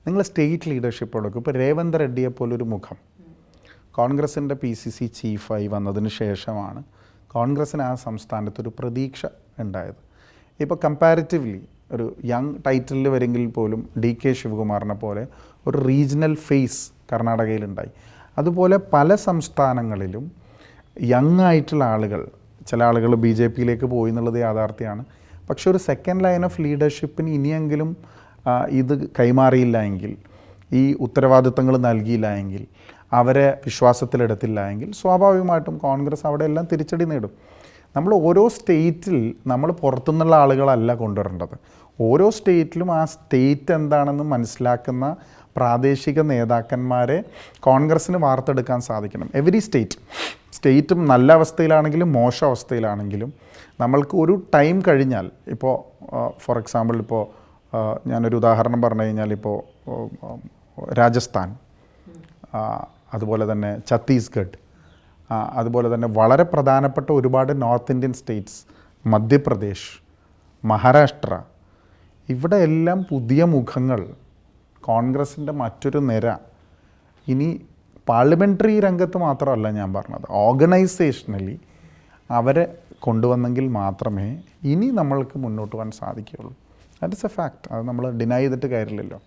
നിങ്ങൾ state leadership കൊടുക്കും. ഇപ്പോൾ രേവന്ത് റെഡ്ഡിയെ പോലൊരു മുഖം കോൺഗ്രസിൻ്റെ PCC ചീഫായി വന്നതിന് ശേഷമാണ് കോൺഗ്രസ്സിന് ആ സംസ്ഥാനത്തൊരു പ്രതീക്ഷ ഉണ്ടായത്. ഇപ്പോൾ കമ്പാരിറ്റീവ്ലി ഒരു യങ് ടൈറ്റിലിൽ വരെങ്കിൽ പോലും DK ശിവകുമാറിനെ പോലെ ഒരു റീജിയണൽ ഫേസ് കർണാടകയിലുണ്ടായി. അതുപോലെ പല സംസ്ഥാനങ്ങളിലും യങ് ആയിട്ടുള്ള ആളുകൾ, ചില ആളുകൾ BJPയിലേക്ക് പോയി എന്നുള്ളത് യാഥാർത്ഥ്യമാണ്. പക്ഷെ ഒരു സെക്കൻഡ് ലൈൻ ഓഫ് ലീഡർഷിപ്പിന് ഇനിയെങ്കിലും ഇത് കൈമാറിയില്ല എങ്കിൽ, ഈ ഉത്തരവാദിത്തങ്ങൾ നൽകിയില്ല എങ്കിൽ, അവരെ വിശ്വാസത്തിലെടുത്തില്ല എങ്കിൽ സ്വാഭാവികമായിട്ടും കോൺഗ്രസ് അവിടെ എല്ലാം തിരിച്ചടി നേടും. നമ്മൾ ഓരോ സ്റ്റേറ്റിൽ നമ്മൾ പുറത്തുനിന്നുള്ള ആളുകളല്ല കൊണ്ടുവരേണ്ടത്. ഓരോ സ്റ്റേറ്റിലും ആ സ്റ്റേറ്റ് എന്താണെന്ന് മനസ്സിലാക്കുന്ന പ്രാദേശിക നേതാക്കന്മാരെ കോൺഗ്രസ്സിന് വാർത്തെടുക്കാൻ സാധിക്കണം. എവരി സ്റ്റേറ്റും നല്ല അവസ്ഥയിലാണെങ്കിലും മോശം അവസ്ഥയിലാണെങ്കിലും നമ്മൾക്ക് ഒരു ടൈം കഴിഞ്ഞാൽ, ഇപ്പോൾ ഫോർ എക്സാമ്പിൾ ഇപ്പോൾ ഞാനൊരു ഉദാഹരണം പറഞ്ഞു കഴിഞ്ഞാൽ, ഇപ്പോൾ രാജസ്ഥാൻ, അതുപോലെ തന്നെ ഛത്തീസ്ഗഡ്, അതുപോലെ തന്നെ വളരെ പ്രധാനപ്പെട്ട ഒരുപാട് north Indian States, Madhya Pradesh, Maharashtra, ഇവിടെ എല്ലാം പുതിയ മുഖങ്ങൾ, കോൺഗ്രസിൻ്റെ മറ്റൊരു നിര. ഇനി പാർലമെൻ്ററി രംഗത്ത് മാത്രമല്ല ഞാൻ പറഞ്ഞത്, ഓർഗനൈസേഷണലി അവരെ കൊണ്ടുവന്നെങ്കിൽ മാത്രമേ ഇനി നമ്മൾക്ക് മുന്നോട്ട് പോകാൻ സാധിക്കുകയുള്ളൂ. That is A fact. അത് നമ്മൾ ഡിനൈ ചെയ്തിട്ട് കാര്യമില്ലല്ലോ.